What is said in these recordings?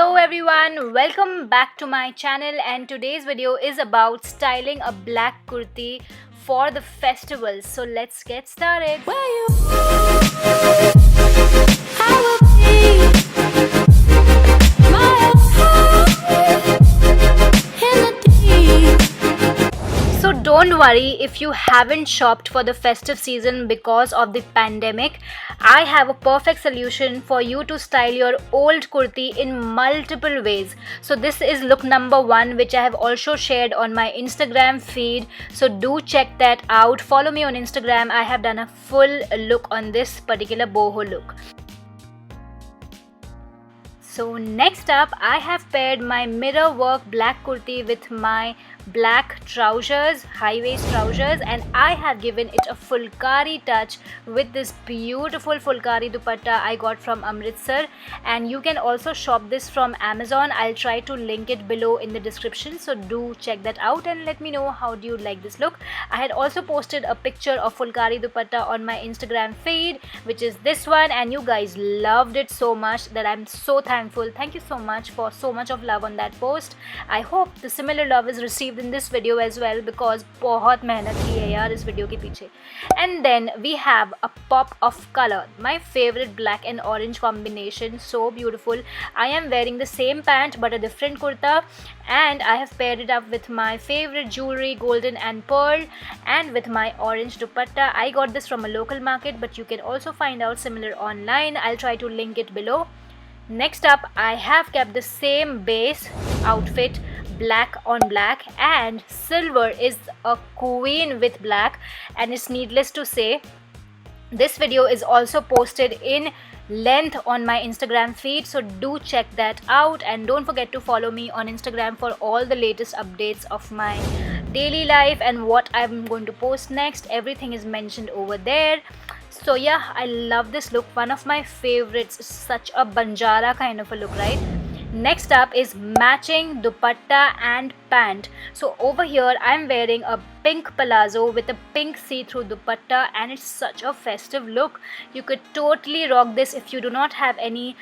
Hello everyone, welcome back to my channel, and today's video is about styling a black kurti for the festival. So let's get started. So don't worry if you haven't shopped for the festive season because of the pandemic. I have a perfect solution for you to style your old kurti in multiple ways. So this is look number 1, which I have also shared on my Instagram feed. So do check that out. Follow me on Instagram. I have done a full look on this particular boho look. So next up, I have paired my mirror work black kurti with my black trousers, high waist trousers, and I have given it a fulkari touch with this beautiful fulkari dupatta I got from Amritsar, and you can also shop this from Amazon. I'll try to link it below in the description, so do check that out and let me know how do you like this look. I had also posted a picture of fulkari dupatta on my Instagram feed, which is this one, and you guys loved it so much that I'm so thankful. Thank you so much for so much of love on that post. I hope the similar love is received in this video as well, because बहुत मेहनत की है यार इस video के पीछे. And then we have a pop of color, my favorite black and orange combination, so beautiful. I am wearing the same pant but a different kurta, and I have paired it up with my favorite jewelry, golden and pearl, and with my orange dupatta. I got this from a local market, but you can also find out similar online. I'll try to link it below. Next up, I have kept the same base outfit, black on black, and silver is a queen with black, and it's needless to say this video is also posted in length on my Instagram feed, so do check that out, and don't forget to follow me on Instagram for all the latest updates of my daily life and what I'm going to post next. Everything is mentioned over there. So yeah, I love this look, one of my favorites. Such a Banjara kind of a look, right? Next up is matching dupatta and pant. So over here I'm wearing a pink palazzo with a pink see-through dupatta, and it's such a festive look. You could totally rock this if you do not have any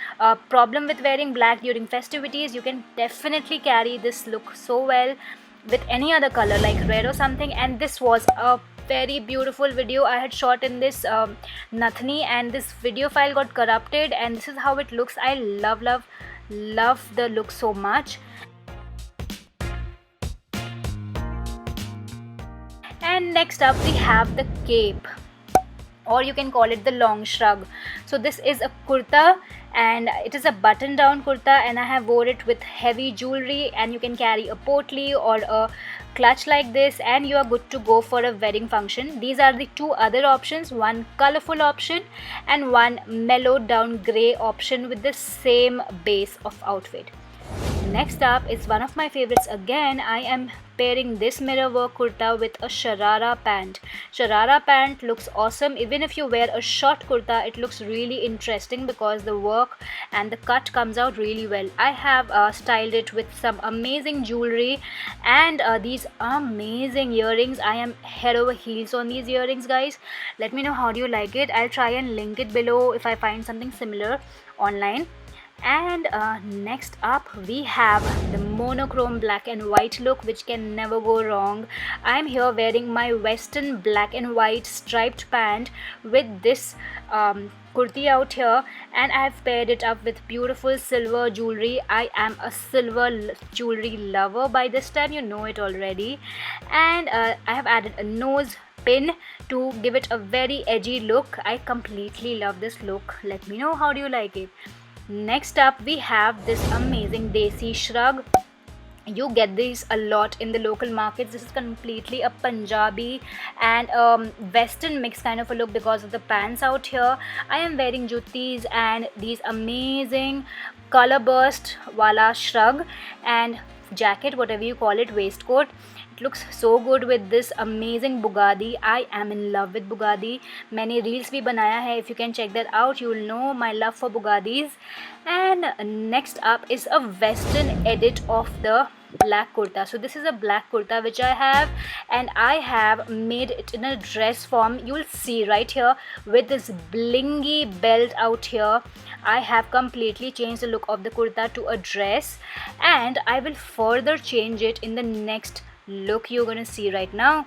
problem with wearing black during festivities. You can definitely carry this look so well with any other color like red or something. And this was a very beautiful video I had shot in this Nathani, and this video file got corrupted, and this is how it looks. I love the look so much. And next up we have the cape, or you can call it the long shrug. So this is a kurta, and it is a button down kurta, and I have wore it with heavy jewelry, and you can carry a potli or a clutch like this, and you are good to go for a wedding function. These are the two other options, one colorful option and one mellowed down gray option with the same base of outfit. Next up is one of my favorites again. I am pairing this mirror work kurta with a sharara pant. Sharara pant looks awesome. Even if you wear a short kurta, it looks really interesting because the work and the cut comes out really well. I have styled it with some amazing jewelry and these amazing earrings. I am head over heels on these earrings, guys. Let me know how do you like it. I'll try and link it below if I find something similar online. And next up we have the monochrome black and white look, which can never go wrong. I'm here wearing my western black and white striped pant with this kurti out here, and I've paired it up with beautiful silver jewelry. I am a silver jewelry lover by this time, you know it already. And I have added a nose pin to give it a very edgy look. I completely love this look. Let me know how do you like it. Next up we have this amazing desi shrug. You get these a lot in the local markets. This is completely a Punjabi and western mix kind of a look because of the pants out here. I am wearing juttis and these amazing color burst wala shrug and jacket, whatever you call it, waistcoat. It looks so good with this amazing Bugatti. I am in love with Bugatti. मैंने reels भी बनाया है. If you can check that out, you will know my love for Bugattis. And next up is a western edit of the black kurta. So this is a black kurta which I have, and I have made it in a dress form. You'll see right here with this blingy belt out here. I have completely changed the look of the kurta to a dress, and I will further change it in the next look you're gonna see right now.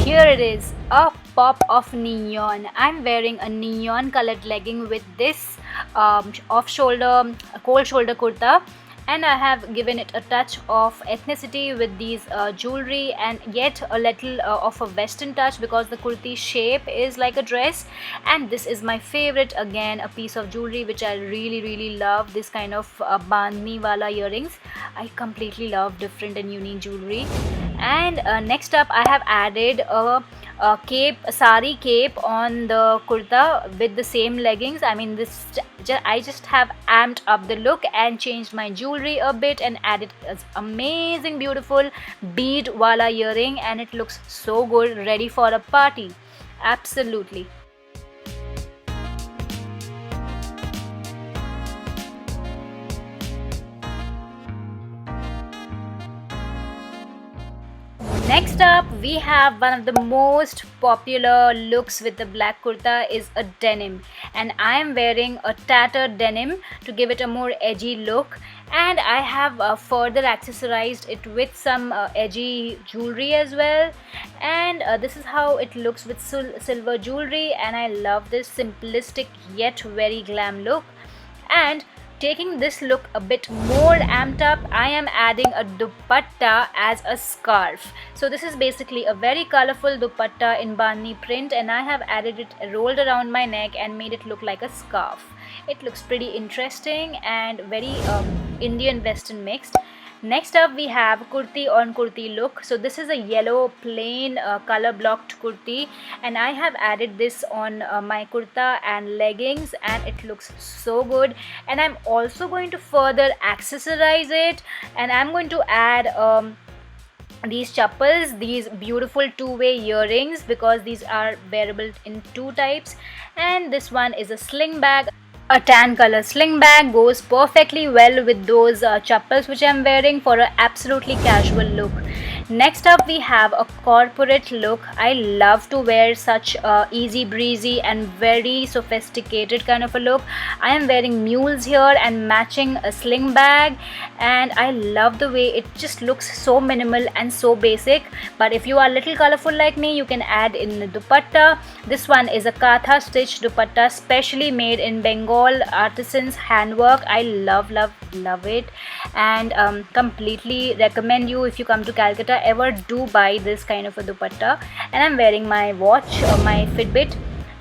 Here it is, a pop of neon. I'm wearing a neon colored legging with this off shoulder, cold shoulder kurta, and I have given it a touch of ethnicity with these jewelry, and yet a little of a western touch because the kurti shape is like a dress. And this is my favorite, again a piece of jewelry which I really love, this kind of bandhni wala earrings. I completely love different and unique jewelry. And next up I have added a cape, a sari cape on the kurta with the same leggings. I mean, I just have amped up the look and changed my jewelry a bit and added an amazing beautiful bead wala earring, and it looks so good, ready for a party. Absolutely. Next up, we have one of the most popular looks with the black kurta is a denim, and I am wearing a tattered denim to give it a more edgy look, and I have further accessorized it with some edgy jewelry as well. And this is how it looks with silver jewelry, and I love this simplistic yet very glam look. And taking this look a bit more amped up, I am adding a dupatta as a scarf. So this is basically a very colorful dupatta in bandhni print, and I have added it rolled around my neck and made it look like a scarf. It looks pretty interesting and very Indian western mixed. Next up we have kurti on kurti look. So this is a yellow plain color blocked kurti, and I have added this on my kurta and leggings, and it looks so good. And I'm also going to further accessorize it, and I'm going to add these chappals, these beautiful two-way earrings, because these are wearable in two types. And this one is a sling bag. A tan color sling bag goes perfectly well with those chappals which I'm wearing for an absolutely casual look. Next up we have a corporate look. I love to wear such easy breezy and very sophisticated kind of a look. I am wearing mules here and matching a sling bag, and I love the way it just looks so minimal and so basic. But if you are a little colorful like me, you can add in the dupatta. This one is a katha stitch dupatta specially made in Bengal artisans handwork. I love it, and completely recommend you, if you come to Calcutta, ever do buy this kind of a dupatta. And I'm wearing my watch, my Fitbit,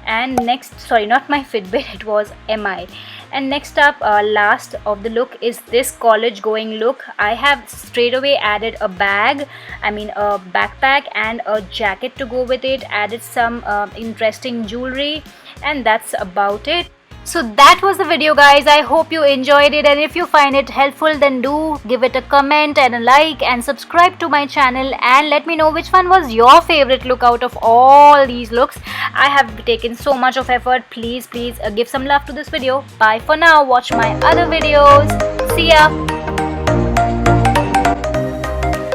and next, sorry, not my Fitbit, it was MI. And next up, last of the look is this college going look. I have straight away added a bag, I mean a backpack and a jacket to go with it, added some interesting jewelry, and that's about it. So that was the video, guys. I hope you enjoyed it, and if you find it helpful, then do give it a comment and a like and subscribe to my channel, and let me know which one was your favorite look out of all these looks. I have taken so much of effort. Please give some love to this video. Bye for now. Watch my other videos. See ya.